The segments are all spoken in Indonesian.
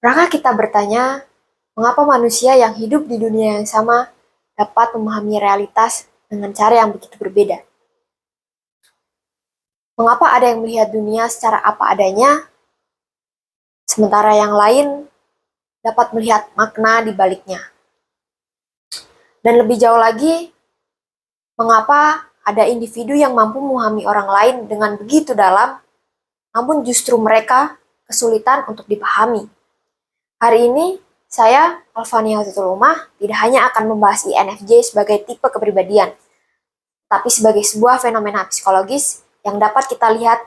Pernahkah kita bertanya, mengapa manusia yang hidup di dunia yang sama dapat memahami realitas dengan cara yang begitu berbeda? Mengapa ada yang melihat dunia secara apa adanya, sementara yang lain dapat melihat makna di baliknya? Dan lebih jauh lagi, mengapa ada individu yang mampu memahami orang lain dengan begitu dalam, namun justru mereka kesulitan untuk dipahami? Hari ini, saya, Alfania Hotutulumah, tidak hanya akan membahas INFJ sebagai tipe kepribadian, tapi sebagai sebuah fenomena psikologis yang dapat kita lihat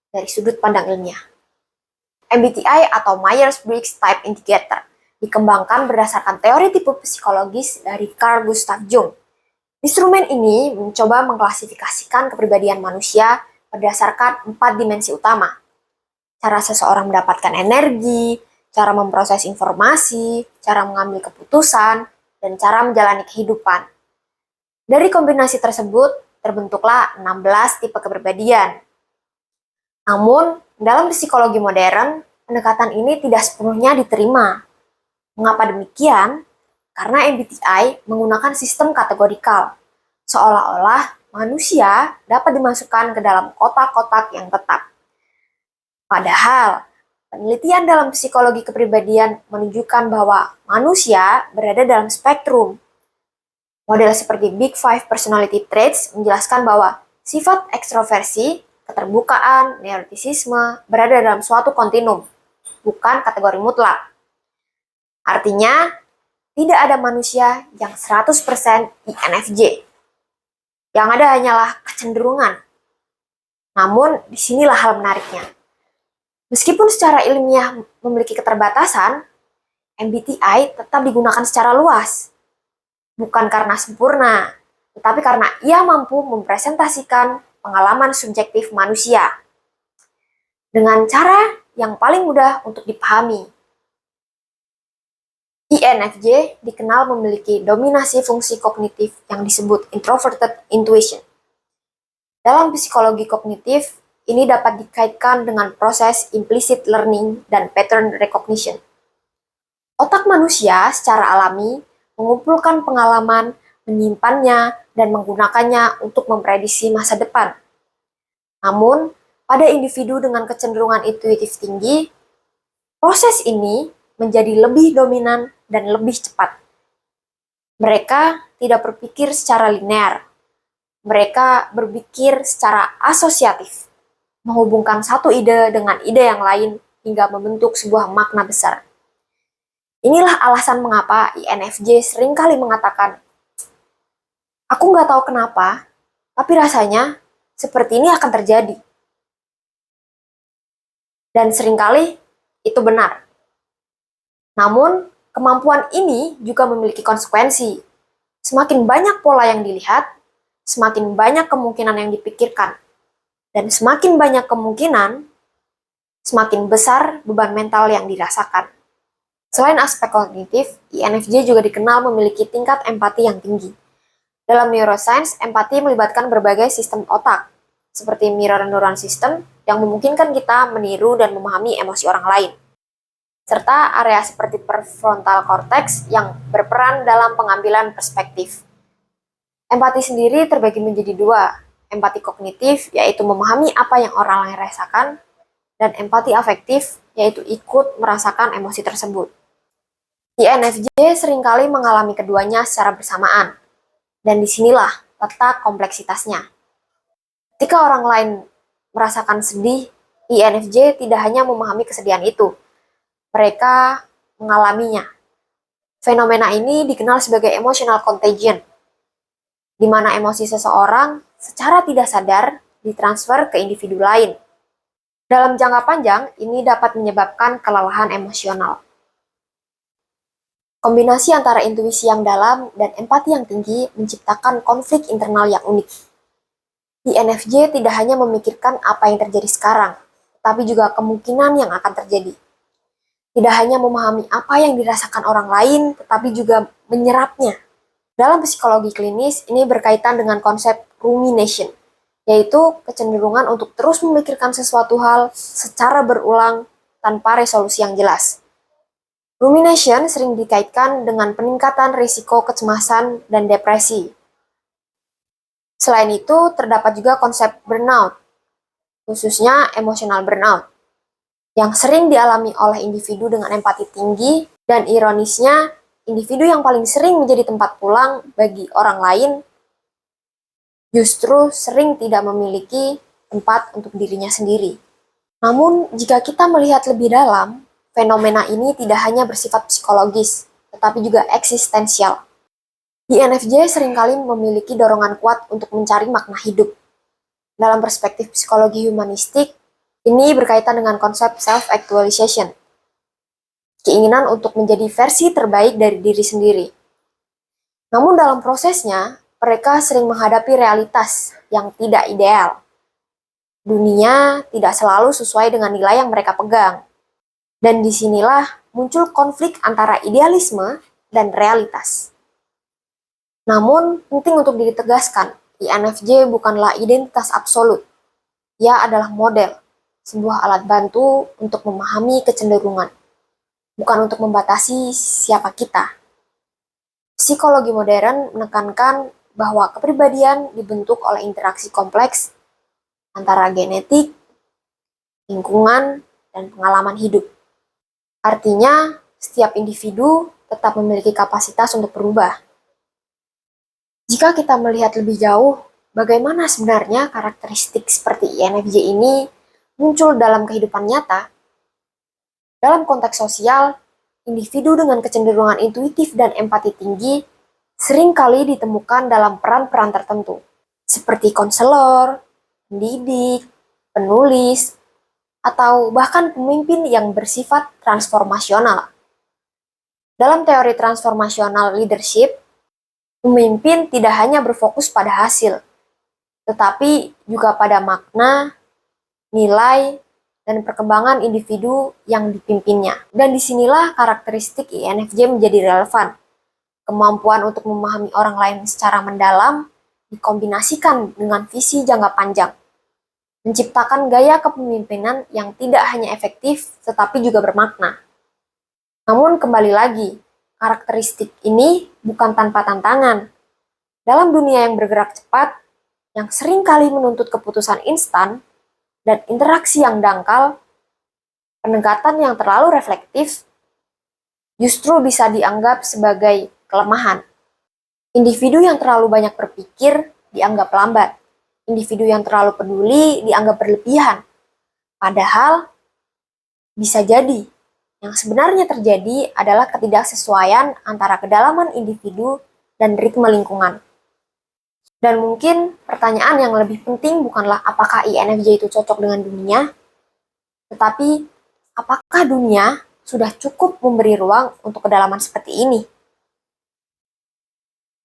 dari sudut pandang ilmiah. MBTI atau Myers-Briggs Type Indicator dikembangkan berdasarkan teori tipe psikologis dari Carl Gustav Jung. Instrumen ini mencoba mengklasifikasikan kepribadian manusia berdasarkan 4 dimensi utama. Cara seseorang mendapatkan energi, cara memproses informasi, cara mengambil keputusan, dan cara menjalani kehidupan. Dari kombinasi tersebut, terbentuklah 16 tipe kepribadian. Namun, dalam psikologi modern, pendekatan ini tidak sepenuhnya diterima. Mengapa demikian? Karena MBTI menggunakan sistem kategorikal, seolah-olah manusia dapat dimasukkan ke dalam kotak-kotak yang tetap. Padahal, penelitian dalam psikologi kepribadian menunjukkan bahwa manusia berada dalam spektrum. Model seperti Big Five Personality Traits menjelaskan bahwa sifat ekstroversi, keterbukaan, neurotisisme berada dalam suatu kontinum, bukan kategori mutlak. Artinya, tidak ada manusia yang 100% INFJ. Yang ada hanyalah kecenderungan. Namun, disinilah hal menariknya. Meskipun secara ilmiah memiliki keterbatasan, MBTI tetap digunakan secara luas. Bukan karena sempurna, tetapi karena ia mampu mempresentasikan pengalaman subjektif manusia dengan cara yang paling mudah untuk dipahami. INFJ dikenal memiliki dominasi fungsi kognitif yang disebut introverted intuition. Dalam psikologi kognitif, ini dapat dikaitkan dengan proses implicit learning dan pattern recognition. Otak manusia secara alami mengumpulkan pengalaman, menyimpannya, dan menggunakannya untuk memprediksi masa depan. Namun, pada individu dengan kecenderungan intuitif tinggi, proses ini menjadi lebih dominan dan lebih cepat. Mereka tidak berpikir secara linear. Mereka berpikir secara asosiatif, menghubungkan satu ide dengan ide yang lain hingga membentuk sebuah makna besar. Inilah alasan mengapa INFJ seringkali mengatakan, aku nggak tahu kenapa, tapi rasanya seperti ini akan terjadi. Dan seringkali itu benar. Namun, kemampuan ini juga memiliki konsekuensi. Semakin banyak pola yang dilihat, semakin banyak kemungkinan yang dipikirkan. Dan semakin banyak kemungkinan, semakin besar beban mental yang dirasakan. Selain aspek kognitif, INFJ juga dikenal memiliki tingkat empati yang tinggi. Dalam neuroscience, empati melibatkan berbagai sistem otak, seperti mirror neuron system yang memungkinkan kita meniru dan memahami emosi orang lain, serta area seperti prefrontal cortex yang berperan dalam pengambilan perspektif. Empati sendiri terbagi menjadi dua, empati kognitif, yaitu memahami apa yang orang lain rasakan, dan empati afektif, yaitu ikut merasakan emosi tersebut. INFJ seringkali mengalami keduanya secara bersamaan, dan disinilah letak kompleksitasnya. Ketika orang lain merasakan sedih, INFJ tidak hanya memahami kesedihan itu, mereka mengalaminya. Fenomena ini dikenal sebagai emotional contagion, di mana emosi seseorang secara tidak sadar ditransfer ke individu lain. Dalam jangka panjang, ini dapat menyebabkan kelelahan emosional. Kombinasi antara intuisi yang dalam dan empati yang tinggi menciptakan konflik internal yang unik. INFJ tidak hanya memikirkan apa yang terjadi sekarang, tapi juga kemungkinan yang akan terjadi. Tidak hanya memahami apa yang dirasakan orang lain, tetapi juga menyerapnya. Dalam psikologi klinis, ini berkaitan dengan konsep rumination, yaitu kecenderungan untuk terus memikirkan sesuatu hal secara berulang tanpa resolusi yang jelas. Rumination sering dikaitkan dengan peningkatan risiko kecemasan dan depresi. Selain itu, terdapat juga konsep burnout, khususnya emotional burnout, yang sering dialami oleh individu dengan empati tinggi, dan ironisnya, individu yang paling sering menjadi tempat pulang bagi orang lain justru sering tidak memiliki tempat untuk dirinya sendiri. Namun, jika kita melihat lebih dalam, fenomena ini tidak hanya bersifat psikologis, tetapi juga eksistensial. INFJ seringkali memiliki dorongan kuat untuk mencari makna hidup. Dalam perspektif psikologi humanistik, ini berkaitan dengan konsep self-actualization, keinginan untuk menjadi versi terbaik dari diri sendiri. Namun dalam prosesnya, mereka sering menghadapi realitas yang tidak ideal. Dunia tidak selalu sesuai dengan nilai yang mereka pegang. Dan disinilah muncul konflik antara idealisme dan realitas. Namun, penting untuk ditegaskan, INFJ bukanlah identitas absolut. Ia adalah model, sebuah alat bantu untuk memahami kecenderungan, bukan untuk membatasi siapa kita. Psikologi modern menekankan bahwa kepribadian dibentuk oleh interaksi kompleks antara genetik, lingkungan, dan pengalaman hidup. Artinya, setiap individu tetap memiliki kapasitas untuk berubah. Jika kita melihat lebih jauh, bagaimana sebenarnya karakteristik seperti INFJ ini muncul dalam kehidupan nyata? Dalam konteks sosial, individu dengan kecenderungan intuitif dan empati tinggi seringkali ditemukan dalam peran-peran tertentu, seperti konselor, pendidik, penulis, atau bahkan pemimpin yang bersifat transformasional. Dalam teori transformasional leadership, pemimpin tidak hanya berfokus pada hasil, tetapi juga pada makna, nilai, dan perkembangan individu yang dipimpinnya. Dan disinilah karakteristik INFJ menjadi relevan. Kemampuan untuk memahami orang lain secara mendalam dikombinasikan dengan visi jangka panjang, menciptakan gaya kepemimpinan yang tidak hanya efektif, tetapi juga bermakna. Namun kembali lagi, karakteristik ini bukan tanpa tantangan. Dalam dunia yang bergerak cepat, yang seringkali menuntut keputusan instan, dan interaksi yang dangkal, pendekatan yang terlalu reflektif justru bisa dianggap sebagai kelemahan. Individu yang terlalu banyak berpikir dianggap lambat. Individu yang terlalu peduli dianggap berlebihan. Padahal, bisa jadi yang sebenarnya terjadi adalah ketidaksesuaian antara kedalaman individu dan ritme lingkungan. Dan mungkin pertanyaan yang lebih penting bukanlah apakah INFJ itu cocok dengan dunia, tetapi apakah dunia sudah cukup memberi ruang untuk kedalaman seperti ini?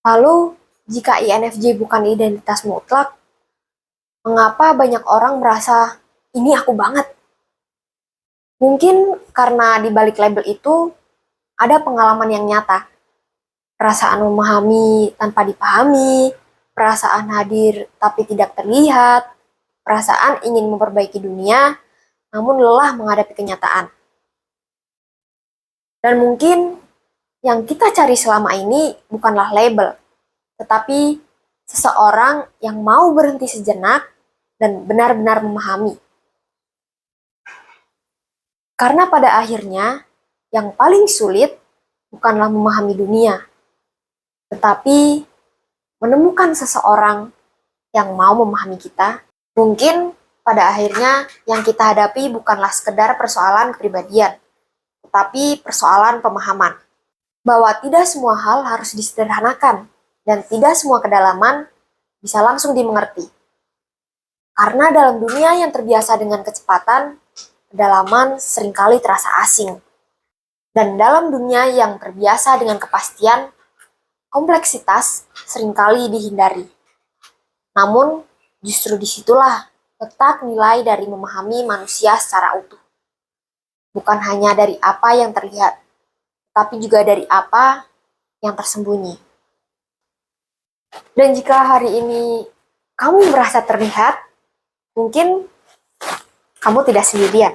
Lalu, jika INFJ bukan identitas mutlak, mengapa banyak orang merasa, ini aku banget? Mungkin karena di balik label itu ada pengalaman yang nyata. Perasaan memahami tanpa dipahami, perasaan hadir tapi tidak terlihat, perasaan ingin memperbaiki dunia, namun lelah menghadapi kenyataan. Dan mungkin yang kita cari selama ini bukanlah label, tetapi seseorang yang mau berhenti sejenak dan benar-benar memahami. Karena pada akhirnya, yang paling sulit bukanlah memahami dunia, tetapi menemukan seseorang yang mau memahami kita. Mungkin pada akhirnya yang kita hadapi bukanlah sekedar persoalan kepribadian, tetapi persoalan pemahaman. Bahwa tidak semua hal harus disederhanakan, dan tidak semua kedalaman bisa langsung dimengerti. Karena dalam dunia yang terbiasa dengan kecepatan, kedalaman seringkali terasa asing. Dan dalam dunia yang terbiasa dengan kepastian, kompleksitas seringkali dihindari. Namun, justru disitulah letak nilai dari memahami manusia secara utuh. Bukan hanya dari apa yang terlihat, tapi juga dari apa yang tersembunyi. Dan jika hari ini kamu merasa terlihat, mungkin kamu tidak sendirian.